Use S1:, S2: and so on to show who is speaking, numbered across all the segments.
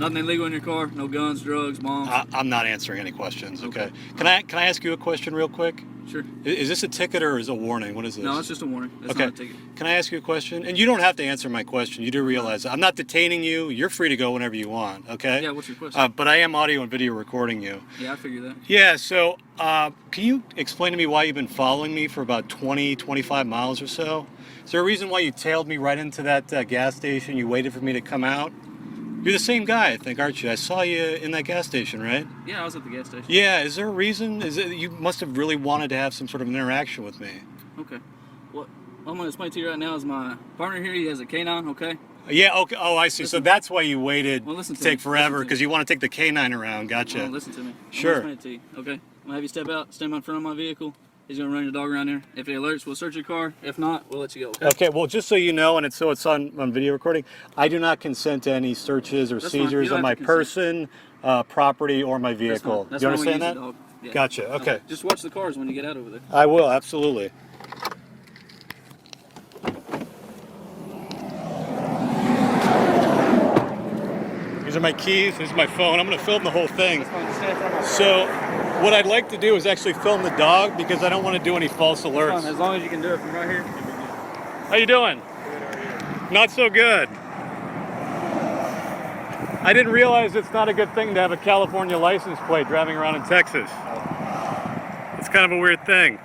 S1: Nothing illegal in your car? No guns, drugs, bombs?
S2: I'm not answering any questions, okay? Can I ask you a question real quick?
S1: Sure.
S2: Is this a ticket or is it a warning? What is this?
S1: No, it's just a warning. It's
S2: okay.
S1: not a ticket.
S2: Can I ask you a question? And you don't have to answer my question. You do realize I'm not detaining you. You're free to go whenever you want, okay?
S1: Yeah, what's your question?
S2: But I am audio and video recording you.
S1: Yeah, I figured that.
S2: Yeah, so can you explain to me why you've been following me for about 20, 25 miles or so? Is there a reason why you tailed me right into that gas station? You waited for me to come out? You're the same guy, I think, aren't you? I saw you in that gas station, right?
S1: Yeah, I was at the gas station.
S2: Yeah, is there a reason? You must have really wanted to have some sort of an interaction with me.
S1: Okay. What I'm going to explain to you right now is my partner here, he has a K-9, okay?
S2: Yeah, okay. Oh, I see.
S1: Listen.
S2: So that's why you waited to take forever, because you want to take the K-9 around. Gotcha.
S1: Well, listen to me.
S2: Sure.
S1: I'm going to explain it to you, okay? I'm going to have you step out, stand in front of my vehicle. He's going to run your dog around there. If he alerts, we'll search your car. If not, we'll let you go, okay?
S2: Okay, well, just so you know, and it's on video recording, I do not consent to any searches or seizures on my person, property, or my vehicle.
S1: That's
S2: Do you understand that?
S1: Yeah.
S2: Gotcha, okay.
S1: Just watch the cars when you get out over there.
S2: I will, absolutely. These are my keys, this is my phone. I'm going to film the whole thing. So, what I'd like to do is actually film the dog because I don't want to do any false alerts.
S1: As long as you can do it from right here.
S2: How you doing?
S3: Good, how are you?
S2: Not so good. I didn't realize it's not a good thing to have a California license plate driving around in Texas. It's kind of a weird thing.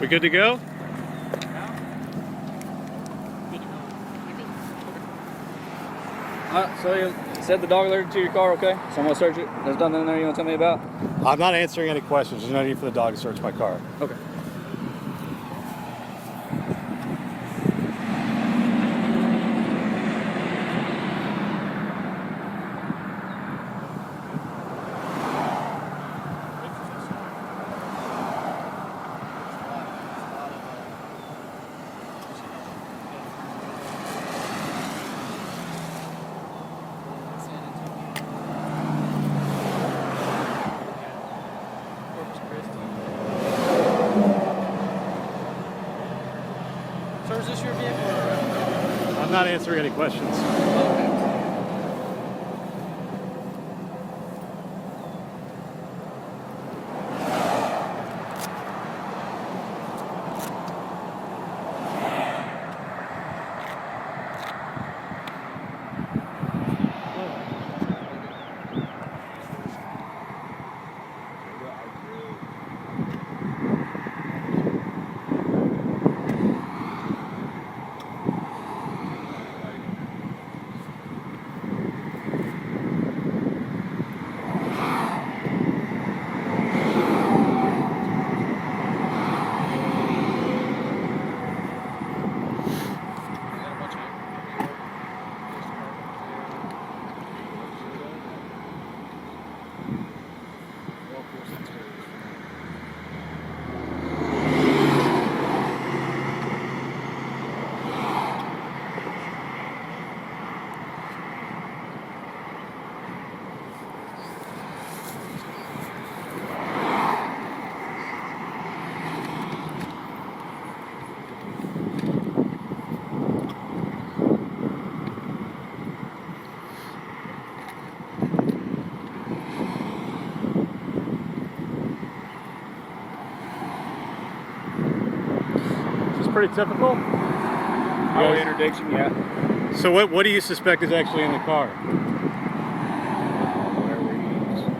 S2: We good to go?
S1: Alright, so you said the dog alerted to your car, okay? So I'm going to search it. There's nothing in there you want to tell me about?
S2: I'm not answering any questions. There's no need for the dog to search my car.
S1: Okay. So is this your vehicle?
S2: I'm not answering any questions.
S1: Okay.
S2: Pretty typical.
S3: Our interdiction, yeah.
S2: So what do you suspect is actually in the car?
S3: Whatever he's doing.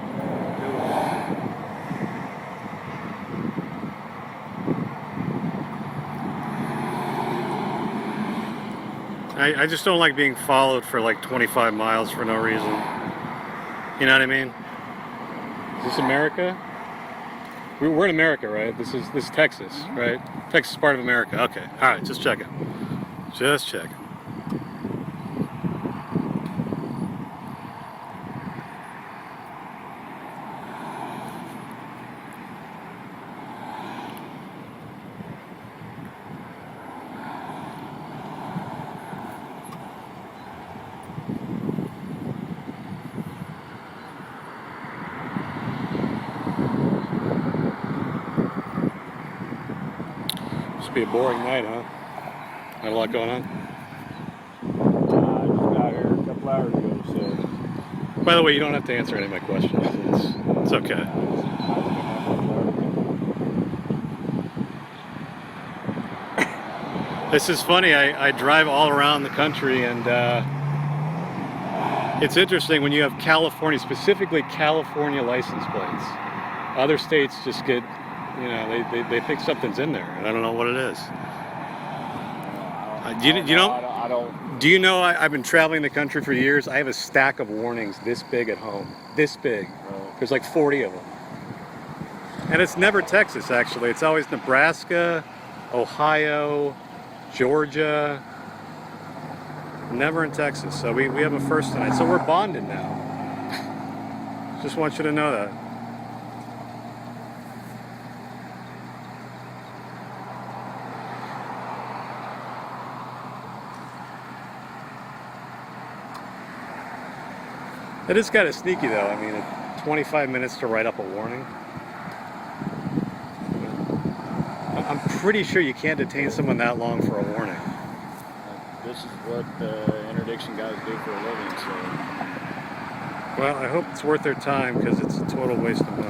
S2: I just don't like being followed for like 25 miles for no reason. You know what I mean? Is this America? We're in America, right? This is Texas, right? Texas is part of America. Okay. All right. Just checking. Just checking. Must be a boring night, huh? Not a lot going on.
S3: I just got here a couple hours ago, so.
S2: By the way, you don't have to answer any of my questions. It's okay. This is funny. I drive all around the country, and it's interesting when you have California, specifically California license plates. Other states just get, you know, they think something's in there, and I don't know what it is. Do you know I've been traveling the country for years? I have a stack of warnings this big at home. This big. There's like 40 of them. And it's never Texas, actually. It's always Nebraska, Ohio, Georgia. Never in Texas. So we have a first tonight. So we're bonded now. Just want you to know that. It is kind of sneaky though. I mean, 25 minutes to write up a warning. I'm pretty sure you can't detain someone that long for a warning.
S3: This is what interdiction guys do for a living, so.
S2: Well, I hope it's worth their time because it's a total waste of money.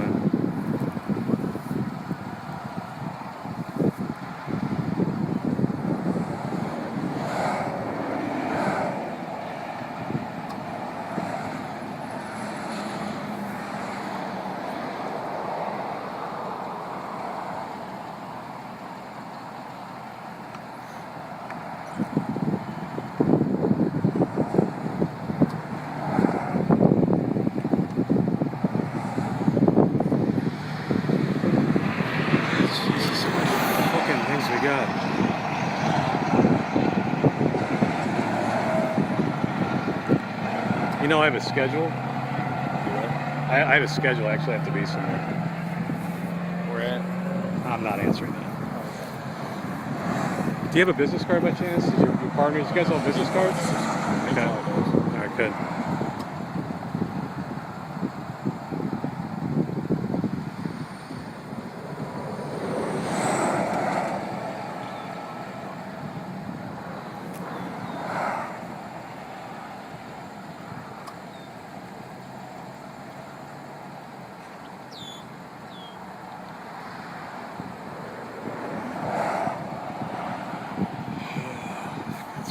S2: You know I have a schedule. I have a schedule. I actually have to be somewhere.
S3: Where at?
S2: I'm not answering that. Do you have a business card by chance? Is your partners, you guys all have business cards? Okay. All right, good.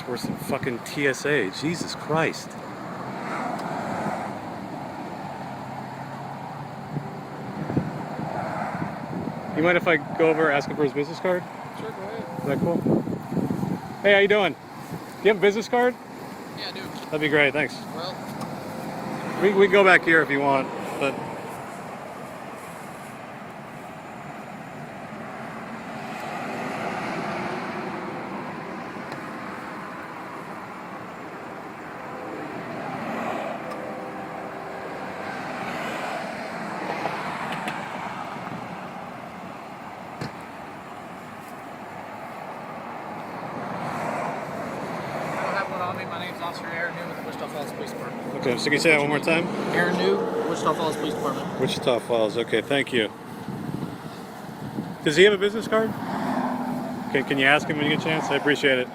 S2: Worse than fucking TSA. Jesus Christ. You mind if I go over and ask him for his business card?
S1: Sure, go ahead.
S2: Is that cool? Hey, how you doing? Do you have a business card?
S1: Yeah, I do.
S2: That'd be great, thanks.
S1: Well,
S2: We can go back here if you want, but...
S1: my name's Officer Aaron New with the Wichita Falls Police Department.
S2: Okay, so can you say that one more time?
S1: Aaron New, Wichita Falls Police Department.
S2: Wichita Falls, okay, thank you. Does he have a business card? Okay, can you ask him when you get a chance? I appreciate it.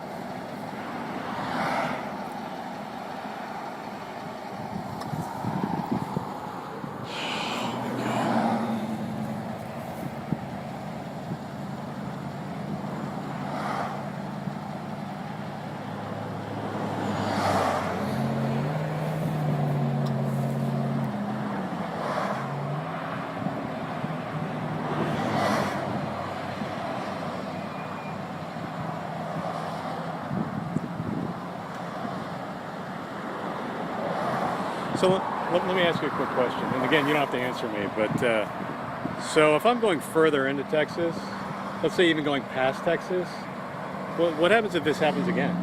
S2: So let me ask you a quick question. And again, you don't have to answer me, but so if I'm going further into Texas, let's say even going past Texas, what happens if this happens again?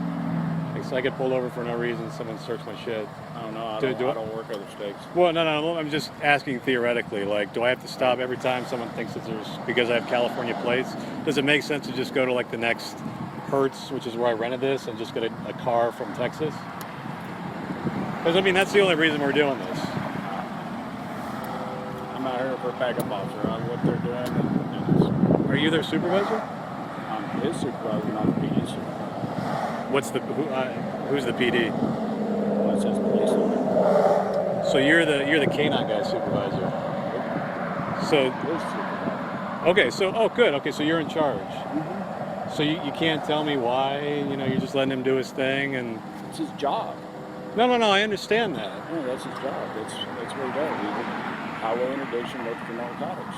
S2: Like, so I get pulled over for no reason, someone searched my shit.
S3: I don't know. I don't work other states.
S2: Well, no, I'm just asking theoretically. Like, do I have to stop every time someone thinks that there's, because I have California plates? Does it make sense to just go to like the next Hertz, which is where I rented this, and just get a car from Texas? Because I mean, that's the only reason we're doing this.
S3: I'm out here for a backup officer on what they're doing.
S2: Are you their supervisor?
S3: I'm his supervisor, not the PD supervisor.
S2: What's the who's the PD?
S3: Well, it says police on it.
S2: So you're the K-9 guy supervisor. So
S3: His supervisor.
S2: okay, so good. Okay, so you're in charge.
S3: Mm-hmm.
S2: So you can't tell me why, you're just letting him do his thing and
S3: It's his job.
S2: No, I understand that.
S3: Yeah, that's his job. That's what he does. He's highway interdiction, looking for narcotics.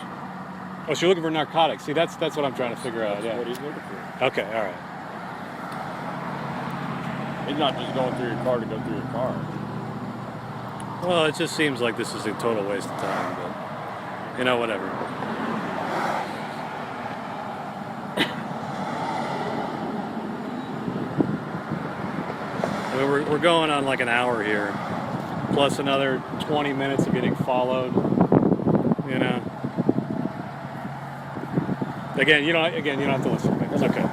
S2: Oh, so you're looking for narcotics. See, that's what I'm trying to figure out.
S3: That's
S2: Yeah.
S3: what he's looking for.
S2: Okay, all right.
S3: He's not just going through your car to go through your car.
S2: Well, it just seems like this is a total waste of time, but whatever. We're going on like an hour here, plus another 20 minutes of getting followed. Again, you don't have to listen to me. It's okay.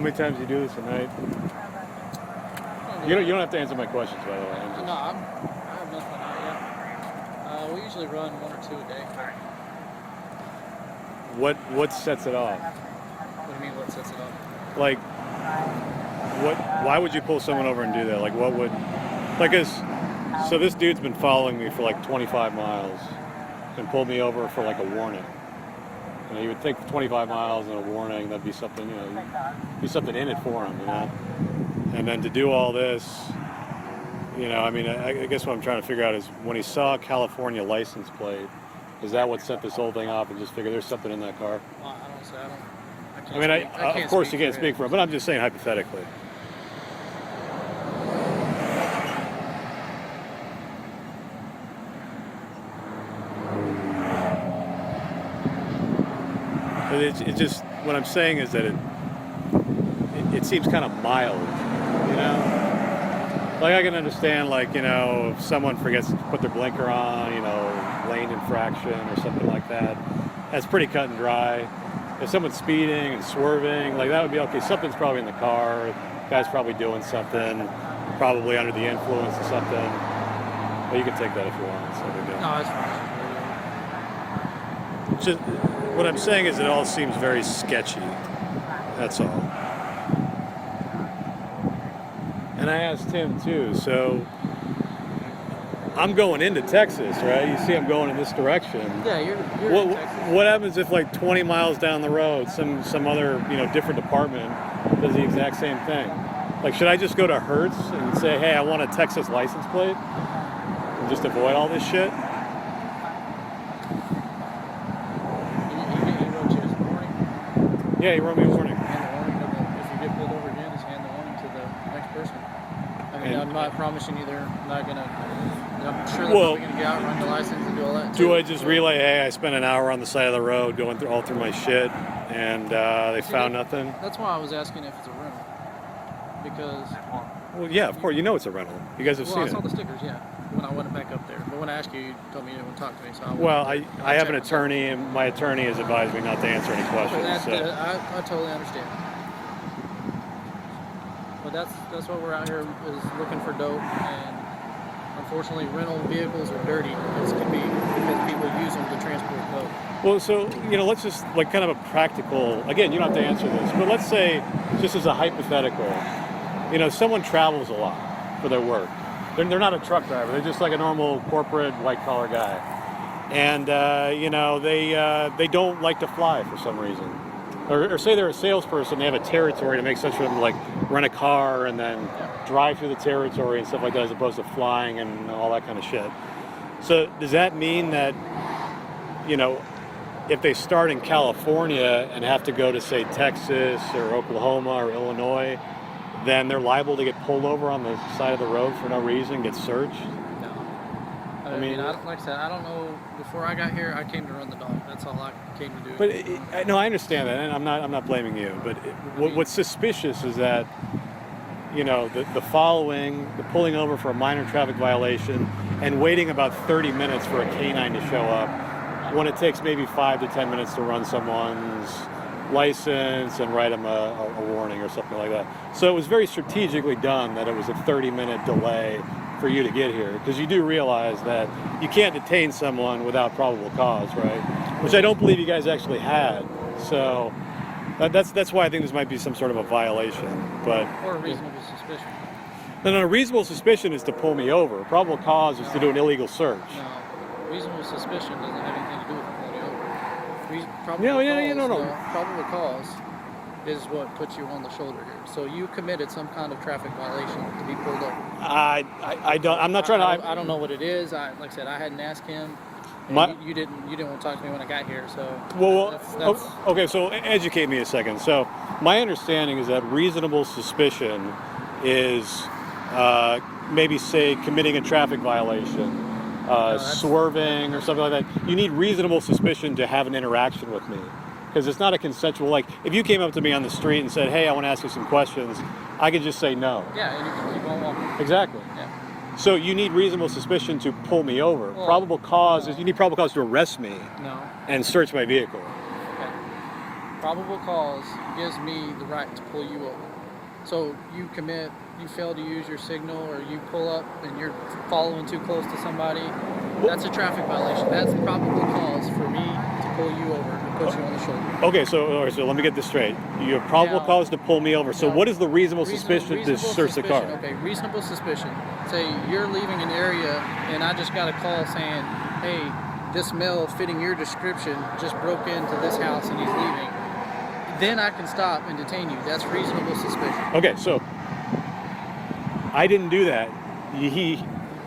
S2: many times do you do this a night? You don't have to answer my questions, by the way.
S4: No, I have nothing out yet. We usually run 1 or 2 a day.
S2: What sets it off?
S4: What do you mean, what sets it off?
S2: Like, why would you pull someone over and do that? Like, what would, like, so this dude's been following me for like 25 miles and pulled me over for like a warning. You know, you would think 25 miles and a warning, that'd be something, you know, be something in it for him, you know? And then to do all this, you know, I mean, I guess what I'm trying to figure out is when he saw a California license plate, is that what set this whole thing off and just figure there's something in that car?
S4: Well, I can't
S2: I mean,
S4: speak,
S2: of course you can't speak for him, but I'm just saying hypothetically. But it just, what I'm saying is that it seems kind of mild, you know? Like I can understand, like, you know, if someone forgets to put their blinker on, you know, lane infraction or something like that, that's pretty cut and dry. If someone's speeding and swerving, like that would be okay. Something's probably in the car. Guy's probably doing something, probably under the influence of something. But you can take that if you want. It's no big deal.
S4: No, that's fine.
S2: Just, what I'm saying is it all seems very sketchy. That's all. And I asked him too, so I'm going into Texas, right? You see I'm going in this direction.
S4: Yeah, you're
S2: What,
S4: in Texas.
S2: what happens if like 20 miles down the road, some other, you know, different department does the exact same thing? Like, should I just go to Hertz and say, hey, I want a Texas license plate? And just avoid all this shit?
S4: He wrote you a warning.
S2: Yeah, he wrote me a warning.
S4: Hand the warning to the, if you get pulled over again, just hand the warning to the next person. I mean,
S2: And-
S4: I'm not promising you they're not gonna. I'm sure they're
S2: Well,
S4: probably gonna get out, run the license, and do all that.
S2: Do
S4: too.
S2: I just relay, hey, I spent an hour on the side of the road going through all through my shit, and they found nothing?
S4: That's why I was asking if it's a rental. Because
S2: Well, yeah, of course, you know it's a rental. You guys have
S4: well, I saw
S2: seen
S4: the
S2: it.
S4: stickers, yeah. When I went back up there, but when I asked you, you told me you didn't want to talk to me. So
S2: Well, I have an attorney, and my attorney has advised me not to answer any
S4: But
S2: questions. So.
S4: I totally understand. But that's what we're out here is looking for dope, and unfortunately, rental vehicles are dirty. It can be because people use them to transport dope.
S2: Well, so, you know, let's just, like, kind of a practical, again, you don't have to answer this, but let's say, just as a hypothetical, you know, someone travels a lot for their work. They're not a truck driver. They're just like a normal corporate white-collar guy. And, you know, they don't like to fly for some reason. Or say they're a salesperson, they have a territory to make sense for them to, like, rent a car and then drive through the territory and stuff like that, as opposed to flying and all that kind of shit. So does that mean that, you know, if they start in California and have to go to, say, Texas or Oklahoma or Illinois, then they're liable to get pulled over on the side of the road for no reason, get searched?
S4: No. I
S2: mean,
S4: mean, like I said, I don't know. Before I got here, I came to run the dog. That's all I came to do.
S2: But no, I understand that, and I'm not blaming you. But what's suspicious is that, you know, the following, the pulling over for a minor traffic violation, and waiting about 30 minutes for a K-9 to show up, when it takes maybe 5 to 10 minutes to run someone's license and write them a warning or something like that. So it was very strategically done that it was a 30-minute delay for you to get here, because you do realize that you can't detain someone without probable cause, right? Which I don't believe you guys actually had. So that's why I think this might be some sort of a violation. But
S4: or a reasonable suspicion.
S2: no, reasonable suspicion is to pull me over. Probable cause is to do an illegal search.
S4: No, reasonable suspicion doesn't have anything to do with pulling you over. Probable cause is what puts you on the shoulder here. So you committed some kind of traffic violation to be pulled over.
S2: I don't. I'm not trying to.
S4: I don't know what it is. Like I said, I hadn't asked him. You didn't want to talk to me when I got here. So that's
S2: okay. So educate me a second. So my understanding is that reasonable suspicion is maybe, say, committing a traffic violation. Swerving or something like that. You need reasonable suspicion to have an interaction with me, because it's not a consensual, like, if you came up to me on the street and said, hey, I want to ask you some questions, I could just say no.
S4: Yeah, and you can keep on walking.
S2: Exactly.
S4: Yeah.
S2: So you need reasonable suspicion to pull me over.
S4: Well,
S2: probable cause is you need probable cause to arrest me
S4: No.
S2: and search my vehicle.
S4: Okay. Probable cause gives me the right to pull you over. So you fail to use your signal, or you pull up and you're following too close to somebody, that's a traffic violation. That's probable cause for me to pull you over and put you on the shoulder.
S2: Okay, so let me get this straight. You have probable cause to pull me over. So what is the reasonable suspicion to search the car?
S4: Okay, reasonable suspicion. Say you're leaving an area and I just got a call saying, hey, this male fitting your description just broke into this house and he's leaving. Then I can stop and detain you. That's reasonable suspicion.
S2: Okay, so I didn't do that.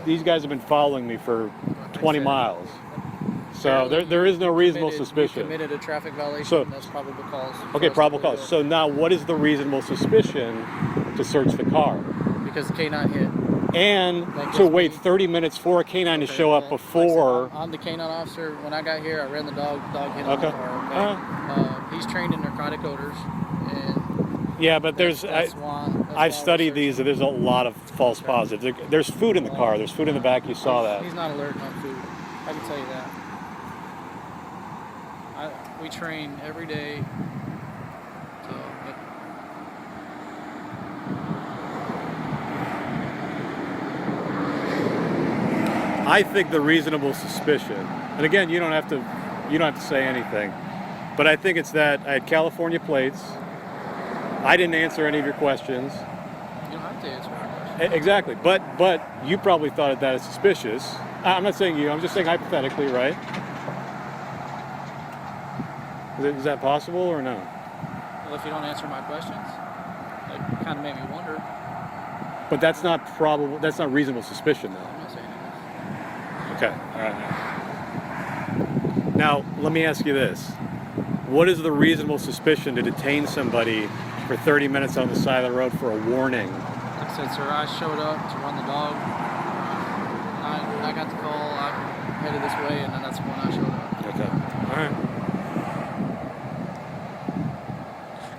S2: These guys have been following me for 20 miles. So there is no reasonable suspicion.
S4: You committed a traffic violation,
S2: so,
S4: that's probable cause.
S2: Okay, probable cause. So now what is the reasonable suspicion to search the car?
S4: Because the K-9 hit.
S2: And to wait 30 minutes for a K-9 to show up before...
S4: Like I'm the K-9 officer. When I got here, I ran the dog hit on the car. Okay? He's trained in narcotic odors. And
S2: yeah, but I've studied these. There's a lot of false positives. There's food in the car. There's food in the back. You saw that.
S4: He's not allergic on food. I can tell you that. We train every day. So,
S2: I think the reasonable suspicion, and again, you don't have to say anything, but I think it's that I had California plates. I didn't answer any of your questions.
S4: You don't have to answer my questions.
S2: Exactly, but you probably thought that is suspicious. I'm not saying you. I'm just saying hypothetically, right? Is that possible or no?
S4: Well, if you don't answer my questions, that kind of made me wonder.
S2: But that's not probable. That's not reasonable suspicion, though.
S4: I'm not saying anything.
S2: Okay. All right. Now, let me ask you this. What is the reasonable suspicion to detain somebody for 30 minutes on the side of the road for a warning?
S4: Like I said, sir, I showed up to run the dog. I got the call. I headed this way, and then that's when I showed up.
S2: Okay. All right.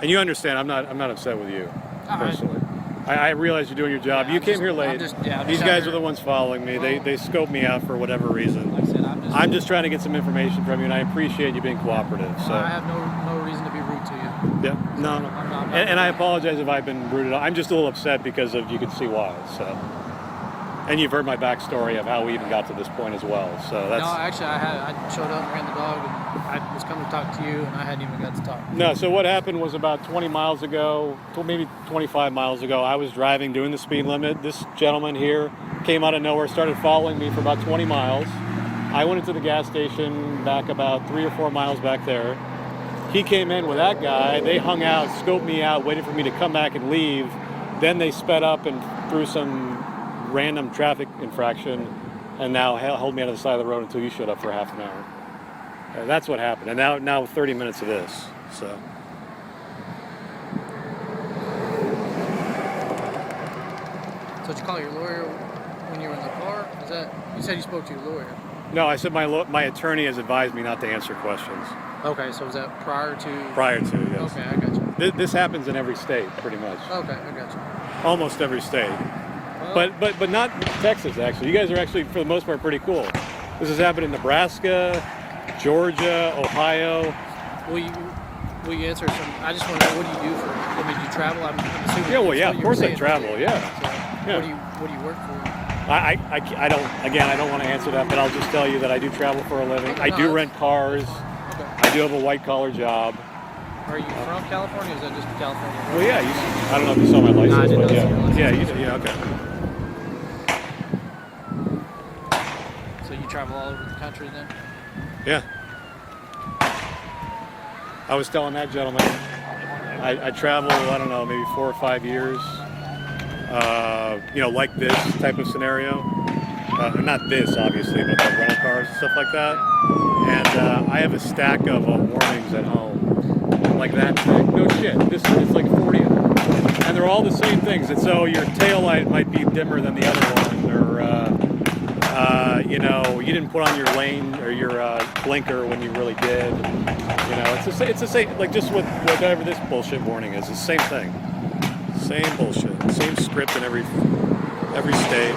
S2: And you understand, I'm not upset with you personally. I realize you're doing your job.
S4: Yeah,
S2: you came here late. These guys are the ones following me. They scoped me out for whatever reason.
S4: Like I said,
S2: I'm just trying to get some information from you, and I appreciate you being cooperative. So
S4: I have no reason to be rude to you.
S2: Yeah, no. And I apologize if I've been rude at all. I'm just a little upset because of you can see why. So, and you've heard my backstory of how we even got to this point as well. So that's.
S4: No, actually, I showed up and ran the dog, and I was coming to talk to you, and I hadn't even got to talk.
S2: No, so what happened was about 20 miles ago, maybe 25 miles ago, I was driving, doing the speed limit. This gentleman here came out of nowhere, started following me for about 20 miles. I went into the gas station back about 3 or 4 miles back there. He came in with that guy. They hung out, scoped me out, waited for me to come back and leave. Then they sped up and threw some random traffic infraction, and now held me on the side of the road until you showed up for half an hour. That's what happened. And now 30 minutes of this. So.
S4: So did you call your lawyer when you were in the car? Is that you said you spoke to your lawyer?
S2: No, I said my attorney has advised me not to answer questions.
S4: Okay, so was that prior to?
S2: Prior to, yes.
S4: Okay, I got you.
S2: This happens in every state, pretty much.
S4: Okay, I got you.
S2: Almost every state.
S4: Well,
S2: But not Texas, actually. You guys are actually, for the most part, pretty cool. This has happened in Nebraska, Georgia, Ohio.
S4: will you answer some? I just want to know, what do you do for? I mean, do you travel? I'm assuming.
S2: Yeah, well, yeah,
S4: that's
S2: of
S4: what you were
S2: course I
S4: saying
S2: travel,
S4: earlier.
S2: yeah.
S4: So,
S2: Yeah.
S4: What do you work for?
S2: I don't want to answer that, but I'll just tell you that I do travel for a living.
S4: Okay,
S2: I
S4: no,
S2: do
S4: that's
S2: rent cars.
S4: Okay.
S2: I do have a white collar job.
S4: Are you from California? Or is that just California?
S2: Well, yeah, I don't know if you saw my license,
S4: I didn't
S2: but
S4: see
S2: yeah.
S4: your license.
S2: Yeah, you did, yeah, okay.
S4: So you travel all over the country then?
S2: Yeah. I was telling that gentleman, I travel, I don't know, maybe 4 or 5 years, like this type of scenario. Not this, obviously, but the rental cars and stuff like that. And I have a stack of warnings at home. Like that thing. No shit. This is like 40 of them. And they're all the same things. And so your tail light might be dimmer than the other one, or you didn't put on your lane or your blinker when you really did. It's the same, like just whatever this bullshit warning is. It's the same thing. Same bullshit. Same script in every state.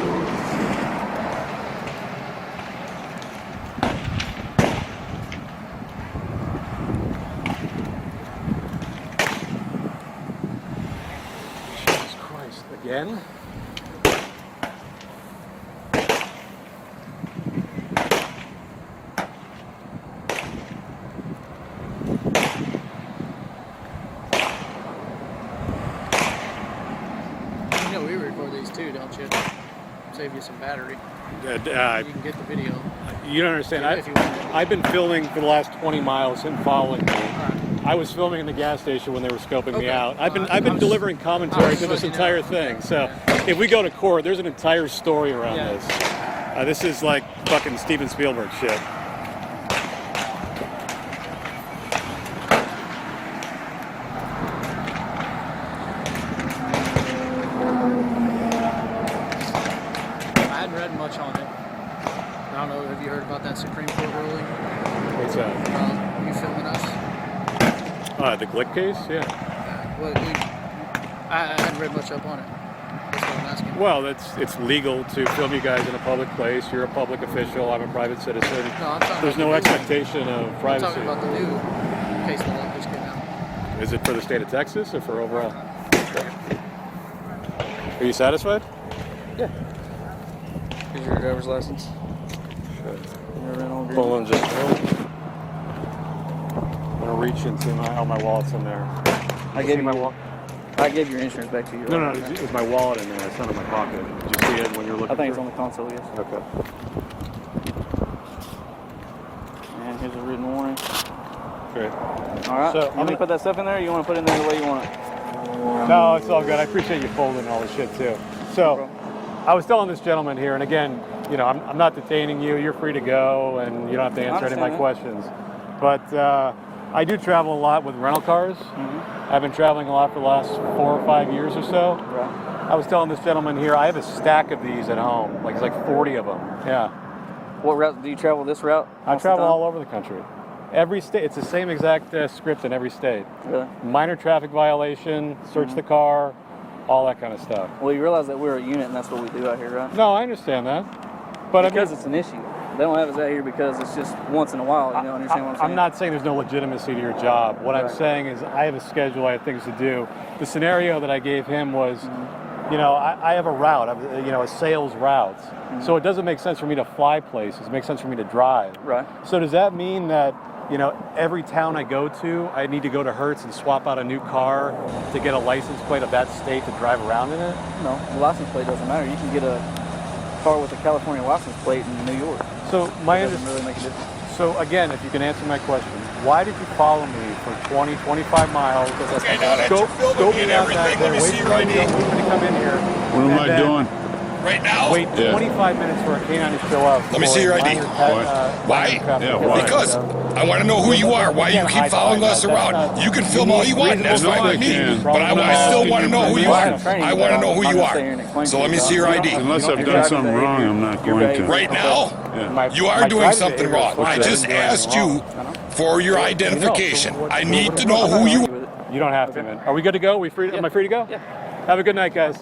S2: again?
S4: You know we record these too, don't you? Save you some battery. You can get the video.
S2: You don't understand.
S4: If you want.
S2: I've been filming for the last 20 miles, him following me.
S4: Alright.
S2: I was filming in the gas station when they were scoping me
S4: Okay.
S2: out. I've been delivering commentary to this entire thing. So if we go to court, there's an entire story around this. This is like fucking Steven Spielberg shit.
S4: I hadn't read much on it. I don't know, have you heard about that Supreme Court ruling?
S2: What's that?
S4: You filming us?
S2: The Glick case? Yeah.
S4: Well, I hadn't read much up on it. That's what I'm asking.
S2: Well, it's legal to film you guys in a public place. You're a public official. I'm a private citizen.
S4: No, I'm talking
S2: There's
S4: about
S2: no
S4: the
S2: expectation of
S4: I'm
S2: privacy.
S4: talking about the new case law that just came out.
S2: Is it for the state of Texas or for overall? Are you satisfied?
S1: Yeah. Here's your driver's license.
S2: Hold on just a minute. I'm gonna reach into my wallet's in there.
S1: I gave your insurance back to you.
S2: No, it's my wallet in there. It's not in my pocket. Did you see it when you're looking?
S1: I think it's
S2: through?
S1: on the console, yes.
S2: Okay.
S1: And here's a written warning.
S2: Great.
S1: All right.
S2: So,
S1: You want me to put that stuff in there, or you want to put it in there the way you want it?
S2: No, it's all good. I appreciate you folding all this shit too. So, I was telling this gentleman here, and again, you know, I'm not detaining you. You're free to go, and you don't have to answer any of my questions. But I do travel a lot with rental cars. I've been traveling a lot for the last 4 or 5 years or so.
S1: Right.
S2: I was telling this gentleman here, I have a stack of these at home. Like, it's like 40 of them. Yeah.
S1: What route do you travel? This route?
S2: I travel all over the country. Every state, it's the same exact script in every state.
S1: Really?
S2: Minor traffic violation, search the car, all that kind of stuff.
S1: Well, you realize that we're a unit, and that's what we do out here, right?
S2: No, I understand that. But
S1: Because it's an issue. They don't have us out here because it's just once in a while. You know, understand what I'm saying?
S2: I'm not saying there's no legitimacy to your job. What I'm saying is I have a schedule, I have things to do. The scenario that I gave him was, you know, I have a route, a sales route. So it doesn't make sense for me to fly places. It makes sense for me to drive.
S1: Right.
S2: So does that mean that, you know, every town I go to, I need to go to Hertz and swap out a new car to get a license plate of that state to drive around in it?
S1: No, the license plate doesn't matter. You can get a car with a California license plate in New York.
S2: So my
S1: It doesn't really make a difference.
S2: So again, if you can answer my question, why did you follow me for 20, 25 miles?
S5: Okay, now that you're filming me and everything, let me see your ID.
S2: Wait for me to come in here.
S3: What am I doing?
S5: Right now?
S2: Wait 25 minutes for a K-9 to show up.
S5: Let me see your ID.
S3: Yeah,
S5: Why?
S3: why?
S5: Because I want to know who you are. Why you keep following us around? You can film all you want, and that's fine with me. But I still want to know who you are. I want to know who you are. So let me see your ID.
S3: Unless I've done something wrong, I'm not going to.
S5: Right now, you are doing something wrong. I just asked you for your identification. I need to know who you are.
S2: You don't have to, man. Are we good to go? Am I free to go?
S1: Yeah.
S2: Have a good night, guys.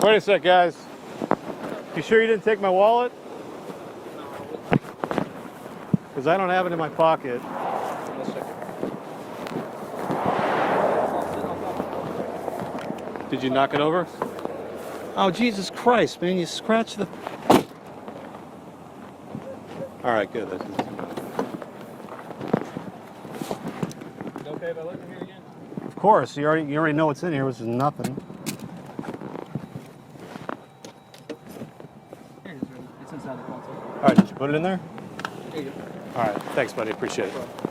S2: Wait a sec, guys. You sure you didn't take my wallet? Because I don't have it in my pocket. Did you knock it over? Oh, Jesus Christ, man, you scratched the... All right, good. That's
S1: okay if I look in here again?
S2: Of course, you already know what's in here, which is nothing. Put it in there?
S1: There you go.
S2: All right. Thanks, buddy. Appreciate it.